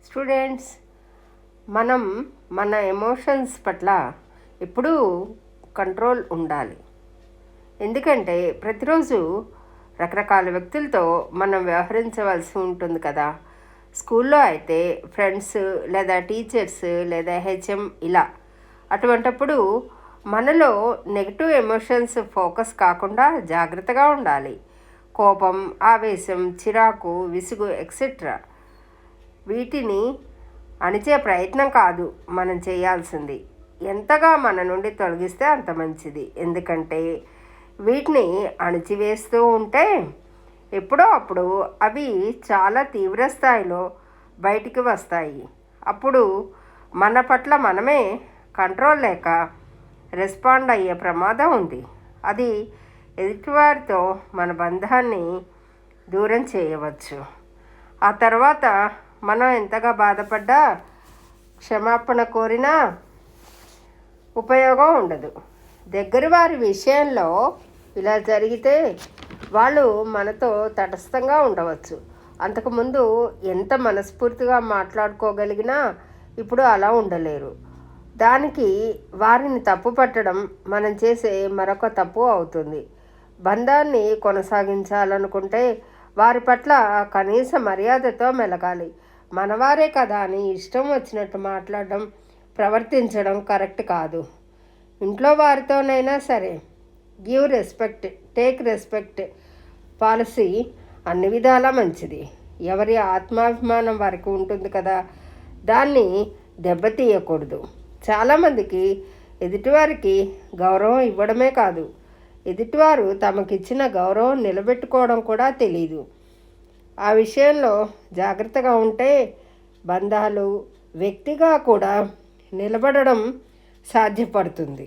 Students, మనం మన emotions పట్ల ఎప్పుడూ కంట్రోల్ ఉండాలి. ఎందుకంటే ప్రతిరోజు రకరకాల వ్యక్తులతో మనం వ్యవహరించవలసి ఉంటుంది కదా. స్కూల్లో అయితే ఫ్రెండ్స్ లేదా టీచర్స్ లేదా హెచ్ఎం ఇలా. అటువంటప్పుడు మనలో నెగిటివ్ ఎమోషన్స్ ఫోకస్ కాకుండా జాగ్రత్తగా ఉండాలి. కోపం, ఆవేశం, చిరాకు, విసుగు ఎక్సెట్రా వీటిని అణిచే ప్రయత్నం కాదు మనం చేయాల్సింది. ఎంతగా మన నుండి తొలగిస్తే అంత మంచిది. ఎందుకంటే వీటిని అణిచివేస్తూ ఉంటే ఎప్పుడో అప్పుడు అవి చాలా తీవ్ర స్థాయిలో బయటికి వస్తాయి. అప్పుడు మన పట్ల మనమే కంట్రోల్ లేక రెస్పాండ్ అయ్యే ప్రమాదం ఉంది. అది ఎదుటివారితో మన బంధాన్ని దూరం చేయవచ్చు. ఆ తర్వాత మనం ఎంతగా బాధపడ్డా క్షమాపణ కోరినా ఉపయోగం ఉండదు. దగ్గర వారి విషయంలో ఇలా జరిగితే వాళ్ళు మనతో తటస్థంగా ఉండవచ్చు. అంతకుముందు ఎంత మనస్ఫూర్తిగా మాట్లాడుకోగలిగినా ఇప్పుడు అలా ఉండలేరు. దానికి వారిని తప్పు పట్టడం మనం చేసే మరొక తప్పు అవుతుంది. బంధాన్ని కొనసాగించాలనుకుంటే వారి పట్ల కనీస మర్యాదతో మెలగాలి. మనవారే కదా అని ఇష్టం వచ్చినట్టు మాట్లాడడం, ప్రవర్తించడం కరెక్ట్ కాదు. ఇంట్లో వారితోనైనా సరే give respect, take respect policy అన్ని విధాలా మంచిది. ఎవరి ఆత్మాభిమానం వారికి ఉంటుంది కదా, దాన్ని దెబ్బతీయకూడదు. చాలామందికి ఎదుటివారికి గౌరవం ఇవ్వడమే కాదు, ఎదుటివారు తమకిచ్చిన గౌరవం నిలబెట్టుకోవడం కూడా తెలీదు. ఆ విషయంలో జాగ్రత్తగా ఉంటే బంధాలు వ్యక్తిగా కూడా నిలబడడం సాధ్యపడుతుంది.